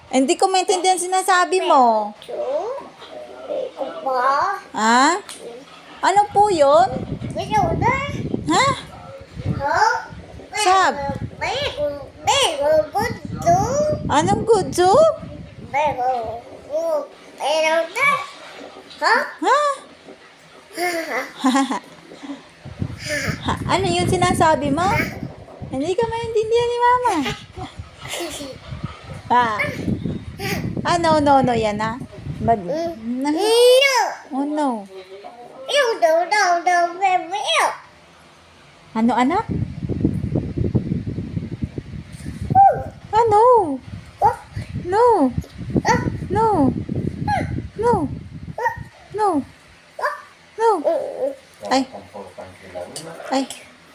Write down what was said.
Hindi ko maintindihan sinasabi mo. Ha? Ano po yun? Ha? Sab? Anong kudso? Ha? Ano yung sinasabi mo? Hindi ka maintindihan ni Mama. No, yan na. Oh, no. Ano, anak? Ano? No. No. No.